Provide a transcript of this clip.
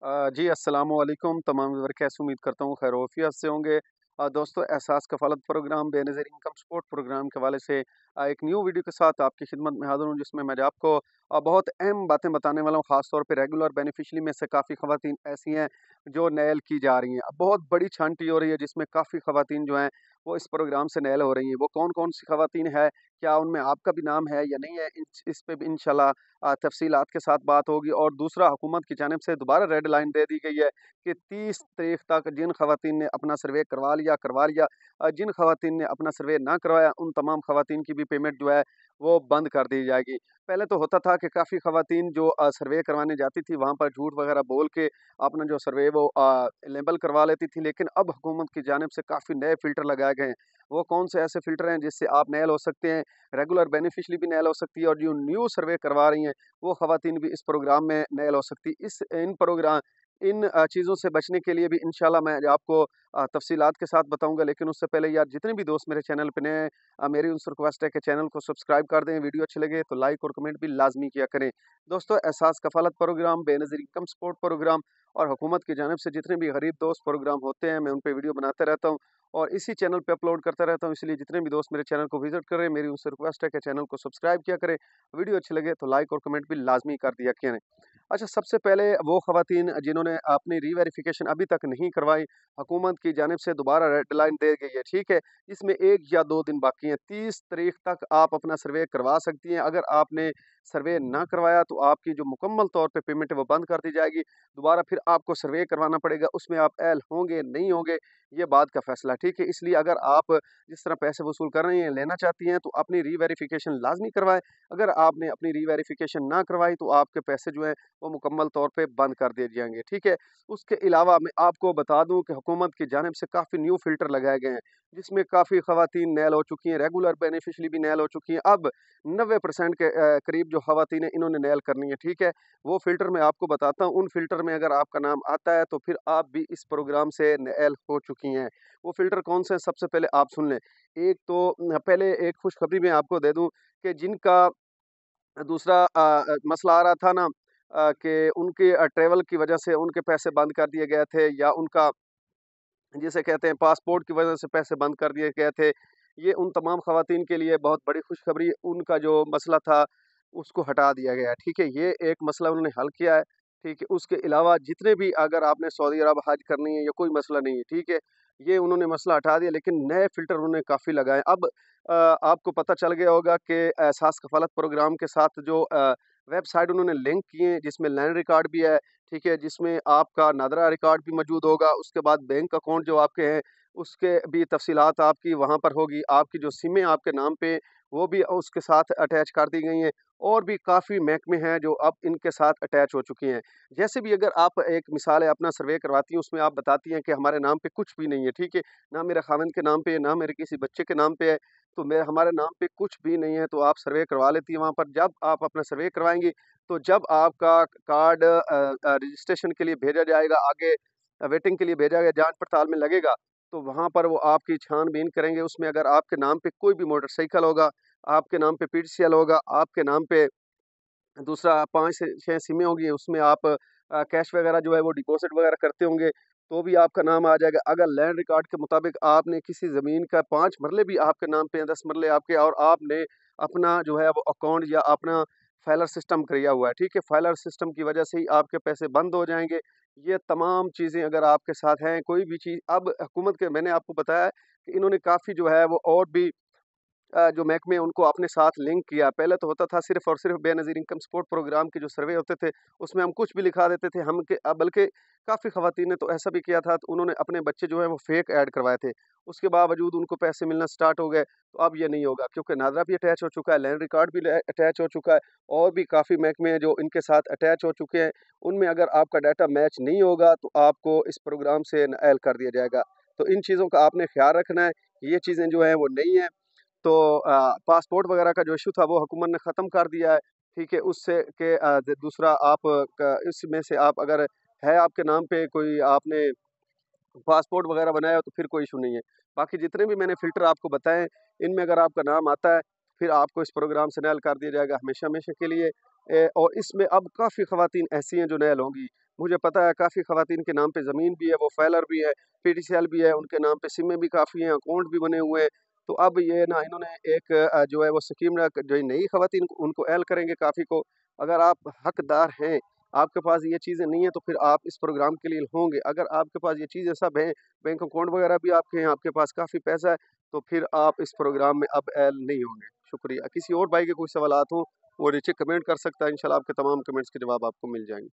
जी अस्सलामुअलैकुम तमाम व्यूअर, कैसे उम्मीद करता हूँ खैर आफियत से होंगे। दोस्तों, Ehsaas Kafaalat program Benazir income support program के हवाले से एक न्यू वीडियो के साथ आपकी खिदमत में हाज़िर हूँ, जिसमें मैं आपको बहुत अहम बातें बताने वाला हूँ। ख़ास तौर पे रेगुलर बेनिफिशियरी में से काफ़ी ख़वातीन ऐसी हैं जो नेल की जा रही हैं। अब बहुत बड़ी छानटी हो रही है, जिसमें काफ़ी ख़वातीन जो हैं वो इस प्रोग्राम से नेल हो रही हैं। वो कौन-कौन सी ख़वातीन है, क्या उनमें आपका भी नाम है या नहीं है, इस पे भी इंशाल्लाह तफ़सीलात के साथ बात होगी। और दूसरा, हुकूमत की जानिब से दोबारा रेड लाइन दे दी गई है कि 30 तारीख तक जिन ख़वातीन ने अपना सर्वे करवा लिया, जिन ख़वातीन ने अपना सर्वे ना करवाया, उन तमाम ख़वातीन की भी पेमेंट जो है वो बंद कर दी जाएगी। पहले तो होता था कि काफ़ी ख़वातीन जो सर्वे करवाने जाती थी, वहाँ पर झूठ वगैरह बोल के अपना जो सर्वे वो लेबल करवा लेती थी, लेकिन अब हुकूमत की जानिब से काफ़ी नए फ़िल्टर लगाए गए हैं। वो कौन से ऐसे फ़िल्टर हैं जिससे आप नेल हो सकते हैं, रेगुलर बेनिफिशियरी भी नेल हो सकती है, और जो न्यू सर्वे करवा रही हैं वो ख़वातीन भी इस प्रोग्राम में नेल हो सकती। इन चीज़ों से बचने के लिए भी इंशाल्लाह मैं आपको तफ़सीलात के साथ बताऊँगा। लेकिन उससे पहले यार, जितने भी दोस्त मेरे चैनल पे नए हैं, मेरी उनसे रिक्वेस्ट है कि चैनल को सब्सक्राइब कर दें। वीडियो अच्छी लगे तो लाइक और कमेंट भी लाज़मी किया करें। दोस्तों, Ehsaas Kafaalat program, Benazir income support program और हुकूमत की जानिब से जितने भी गरीब दोस्त प्रोग्राम होते हैं, मैं उन पे वीडियो बनाता रहता हूँ और इसी चैनल पे अपलोड करता रहता हूँ। इसलिए जितने भी दोस्त मेरे चैनल को विज़िट करें, मेरी उनसे रिक्वेस्ट है कि चैनल को सब्सक्राइब किया करें। वीडियो अच्छी लगे तो लाइक और कमेंट भी लाज़मी कर दिया करें। अच्छा, सबसे पहले वो ख़वातीन जिन्होंने अपनी री-वेरिफ़िकेशन अभी तक नहीं करवाई, हुकूमत की जानिब से दोबारा रेड लाइन दे गई है, ठीक है? इसमें 1 या 2 दिन बाकी हैं। 30 तारीख तक आप अपना सर्वे करवा सकती हैं। अगर आपने सर्वे ना करवाया तो आपकी जो मुकम्मल तौर पे पेमेंट है वो बंद कर दी जाएगी। दोबारा फिर आपको सर्वे करवाना पड़ेगा, उसमें आप ऐल होंगे, नहीं होंगे, ये बात का फ़ैसला है, ठीक है? इसलिए अगर आप जिस तरह पैसे वसूल कर रही हैं, लेना चाहती हैं, तो अपनी री-वेरिफ़िकेशन लाज़मी करवाएँ। अगर आपने अपनी री-वेरिफ़िकेशन ना करवाई तो आपके पैसे जो हैं वो मुकम्मल तौर पे बंद कर दिए जाएँगे, ठीक है? उसके अलावा मैं आपको बता दूँ कि हुकूमत की जानिब से काफ़ी न्यू फ़िल्टर लगाए गए हैं, जिसमें काफ़ी ख़वातीन नेल हो चुकी हैं, रेगुलर बेनिफिशियरी भी नेल हो चुकी हैं। अब 90% के करीब जो ख़वातीन हैं, इन्होंने नेल करनी है, ठीक है? वो फ़िल्टर मैं आपको बताता हूँ। उन फ़िल्टर में अगर आपका नाम आता है तो फिर आप भी इस प्रोग्राम से नेल हो चुकी हैं। वो फ़िल्टर कौन से हैं, सबसे पहले आप सुन लें। एक तो पहले एक खुशखबरी मैं आपको दे दूँ कि जिनका दूसरा मसला आ रहा था ना, कि उनके ट्रैवल की वजह से उनके पैसे बंद कर दिए गए थे, या उनका जिसे कहते हैं पासपोर्ट की वजह से पैसे बंद कर दिए गए थे। ये उन तमाम ख़वातीन के लिए बहुत बड़ी खुशखबरी, उनका जो मसला था उसको हटा दिया गया है, ठीक है? ये एक मसला उन्होंने हल किया है, ठीक है? उसके अलावा जितने भी, अगर आपने सऊदी अरब हज करनी है या कोई मसला नहीं है, ठीक है? ये उन्होंने मसला हटा दिया, लेकिन नए फ़िल्टर उन्होंने काफ़ी लगाए। अब आपको पता चल गया होगा कि एहसास कफ़ालत प्रोग्राम के साथ जो वेबसाइट उन्होंने लिंक किए हैं, जिसमें लैंड रिकॉर्ड भी है, ठीक है? जिसमें आपका नादरा रिकॉर्ड भी मौजूद होगा, उसके बाद बैंक अकाउंट जो आपके हैं, उसके भी तफ़सीलात आपकी वहाँ पर होगी। आपकी जो सिमें आपके नाम पे, वो भी उसके साथ अटैच कर दी गई हैं, और भी काफ़ी महकमे हैं जो अब इनके साथ अटैच हो चुकी हैं। जैसे भी, अगर आप, एक मिसाल है, अपना सर्वे करवाती हैं, उसमें आप बताती हैं कि हमारे नाम पे कुछ भी नहीं है, ठीक है? ना मेरे ख़ाविंद के नाम पे है, ना मेरे किसी बच्चे के नाम पे है, तो हमारे नाम पे कुछ भी नहीं है, तो आप सर्वे करवा लेती हैं वहाँ पर। जब आप अपना सर्वे करवाएँगी, तो जब आपका कार्ड रजिस्ट्रेशन के लिए भेजा जाएगा, आगे वेटिंग के लिए भेजा गया, जाँच पड़ताल में लगेगा, तो वहाँ पर वो आपकी छानबीन करेंगे। उसमें अगर आपके नाम पे कोई भी मोटरसाइकिल होगा, आपके नाम पे पीसीएल होगा, आपके नाम पे दूसरा 5 से 6 सिमें होंगी, उसमें आप कैश वगैरह जो है वो डिपॉज़िट वगैरह करते होंगे, तो भी आपका नाम आ जाएगा। अगर लैंड रिकॉर्ड के मुताबिक आपने किसी ज़मीन का 5 मरले भी आपके नाम पे हैं, 10 मरले आपके, और आपने अपना जो है वो अकाउंट या अपना फ़ाइलर सिस्टम किया हुआ है, ठीक है? फ़ाइलर सिस्टम की वजह से ही आपके पैसे बंद हो जाएँगे। ये तमाम चीज़ें अगर आपके साथ हैं, कोई भी चीज़, अब हुकूमत के, मैंने आपको बताया कि इन्होंने काफ़ी जो है वो और भी जो महकमे हैं उनको अपने साथ लिंक किया। पहले तो होता था सिर्फ़ और सिर्फ़ बेनज़ीर इनकम सपोर्ट प्रोग्राम के जो सर्वे होते थे, उसमें हम कुछ भी लिखा देते थे, बल्कि काफ़ी ख़वातीन ने तो ऐसा भी किया था, तो उन्होंने अपने बच्चे जो हैं वो फ़ेक ऐड करवाए थे। उसके बावजूद उनको पैसे मिलना स्टार्ट हो गए, तो अब ये नहीं होगा, क्योंकि नादरा भी अटैच हो चुका है, लैंड रिकॉर्ड भी अटैच हो चुका है, और भी काफ़ी महकमे हैं जो इनके साथ अटैच हो चुके हैं। उनमें अगर आपका डाटा मैच नहीं होगा, तो आपको इस प्रोग्राम से नाअहल कर दिया जाएगा। तो इन चीज़ों का आपने ख़्याल रखना है, ये चीज़ें जो हैं वो नहीं हैं। तो पासपोर्ट वगैरह का जो इश्यू था वो हुकूमत ने ख़त्म कर दिया है, ठीक है? उससे के दूसरा, आप इसमें से आप, अगर है आपके नाम पे कोई, आपने पासपोर्ट वगैरह बनाया हो, तो फिर कोई इश्यू नहीं है। बाकी जितने भी मैंने फ़िल्टर आपको बताएँ, इनमें अगर आपका नाम आता है, फिर आपको इस प्रोग्राम से नाअहल कर दिया जाएगा हमेशा-हमेशा के लिए। और इसमें अब काफ़ी ख़वातीन ऐसी हैं जो नाअहल होंगी। मुझे पता है काफ़ी ख़वातीन के नाम पे ज़मीन भी है, वो फाइलर भी है, PTCL भी है, उनके नाम पे सिमें भी काफ़ी हैं, अकाउंट भी बने हुए हैं। तो अब ये ना इन्होंने एक जो है वो स्कीम ना जो नई ख़वातीन उनको अहल करेंगे काफ़ी को। अगर आप हकदार हैं, आपके पास ये चीज़ें नहीं हैं तो फिर आप इस प्रोग्राम के लिए होंगे। अगर आपके पास ये चीज़ें सब हैं, बैंक अकाउंट वगैरह भी आपके हैं, आपके पास काफ़ी पैसा है, तो फिर आप इस प्रोग्राम में अब अहल नहीं होंगे। शुक्रिया। किसी और भाई के कोई सवालात हों, वो नीचे कमेंट कर सकता है, इंशाल्लाह आपके तमाम कमेंट्स के जवाब आपको मिल जाएँगे।